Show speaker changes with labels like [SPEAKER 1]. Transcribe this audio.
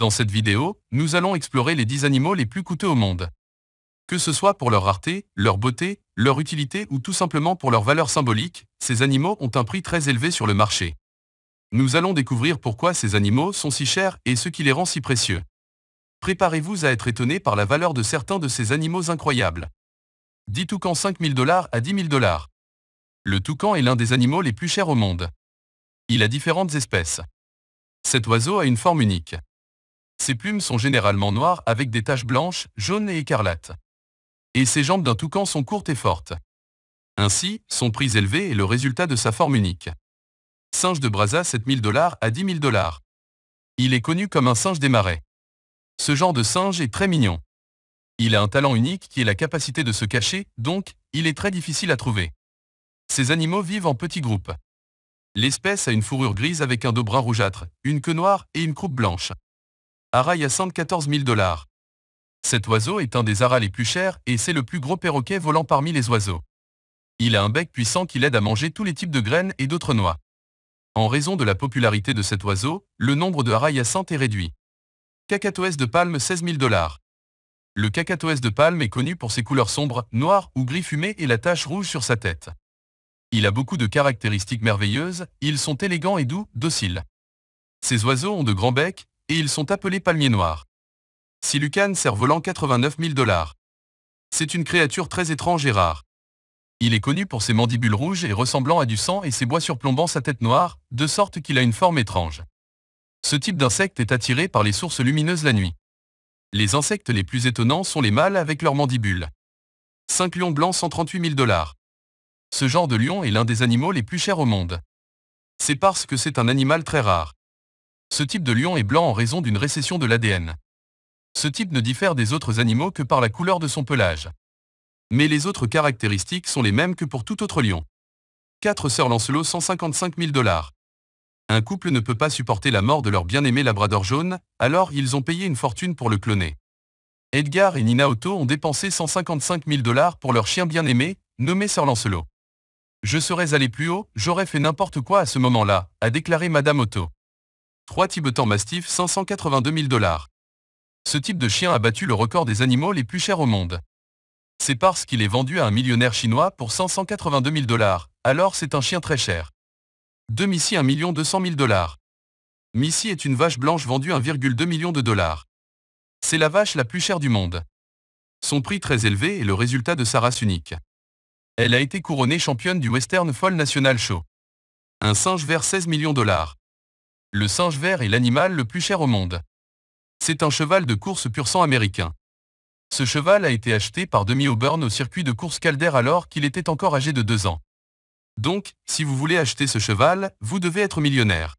[SPEAKER 1] Dans cette vidéo, nous allons explorer les 10 animaux les plus coûteux au monde. Que ce soit pour leur rareté, leur beauté, leur utilité ou tout simplement pour leur valeur symbolique, ces animaux ont un prix très élevé sur le marché. Nous allons découvrir pourquoi ces animaux sont si chers et ce qui les rend si précieux. Préparez-vous à être étonné par la valeur de certains de ces animaux incroyables. 10 toucans 5 000 $ à 10 000 $. Le toucan est l'un des animaux les plus chers au monde. Il a différentes espèces. Cet oiseau a une forme unique. Ses plumes sont généralement noires avec des taches blanches, jaunes et écarlates. Et ses jambes d'un toucan sont courtes et fortes. Ainsi, son prix élevé est le résultat de sa forme unique. Singe de Brazza 7 000 $ à 10 000 $. Il est connu comme un singe des marais. Ce genre de singe est très mignon. Il a un talent unique qui est la capacité de se cacher, donc, il est très difficile à trouver. Ces animaux vivent en petits groupes. L'espèce a une fourrure grise avec un dos brun rougeâtre, une queue noire et une croupe blanche. Ara hyacinthe 14 000 $. Cet oiseau est un des aras les plus chers et c'est le plus gros perroquet volant parmi les oiseaux. Il a un bec puissant qui l'aide à manger tous les types de graines et d'autres noix. En raison de la popularité de cet oiseau, le nombre de ara hyacinthe est réduit. Cacatoès de palme 16 000 $. Le cacatoès de palme est connu pour ses couleurs sombres, noires ou gris fumé et la tache rouge sur sa tête. Il a beaucoup de caractéristiques merveilleuses, ils sont élégants et doux, dociles. Ces oiseaux ont de grands becs, et ils sont appelés palmiers noirs. Silucan cerf-volant 89 000 $. C'est une créature très étrange et rare. Il est connu pour ses mandibules rouges et ressemblant à du sang et ses bois surplombant sa tête noire, de sorte qu'il a une forme étrange. Ce type d'insecte est attiré par les sources lumineuses la nuit. Les insectes les plus étonnants sont les mâles avec leurs mandibules. 5 lions blancs 138 000 $. Ce genre de lion est l'un des animaux les plus chers au monde. C'est parce que c'est un animal très rare. Ce type de lion est blanc en raison d'une récession de l'ADN. Ce type ne diffère des autres animaux que par la couleur de son pelage. Mais les autres caractéristiques sont les mêmes que pour tout autre lion. 4 sœurs Lancelot 155 000 $. Un couple ne peut pas supporter la mort de leur bien-aimé labrador jaune, alors ils ont payé une fortune pour le cloner. Edgar et Nina Otto ont dépensé 155 000 $ pour leur chien bien-aimé, nommé Sir Lancelot. Je serais allé plus haut, j'aurais fait n'importe quoi à ce moment-là, a déclaré Madame Otto. 3 Tibetan Mastiff 582 000 $. Ce type de chien a battu le record des animaux les plus chers au monde. C'est parce qu'il est vendu à un millionnaire chinois pour 582 000 $, alors c'est un chien très cher. 2 Missy 1 200 000 $. Missy est une vache blanche vendue 1,2 million de $. C'est la vache la plus chère du monde. Son prix très élevé est le résultat de sa race unique. Elle a été couronnée championne du Western Fall National Show. Un singe vert 16 millions $. Le singe vert est l'animal le plus cher au monde. C'est un cheval de course pur sang américain. Ce cheval a été acheté par Demi Auburn au circuit de course Calder alors qu'il était encore âgé de 2 ans. Donc, si vous voulez acheter ce cheval, vous devez être millionnaire.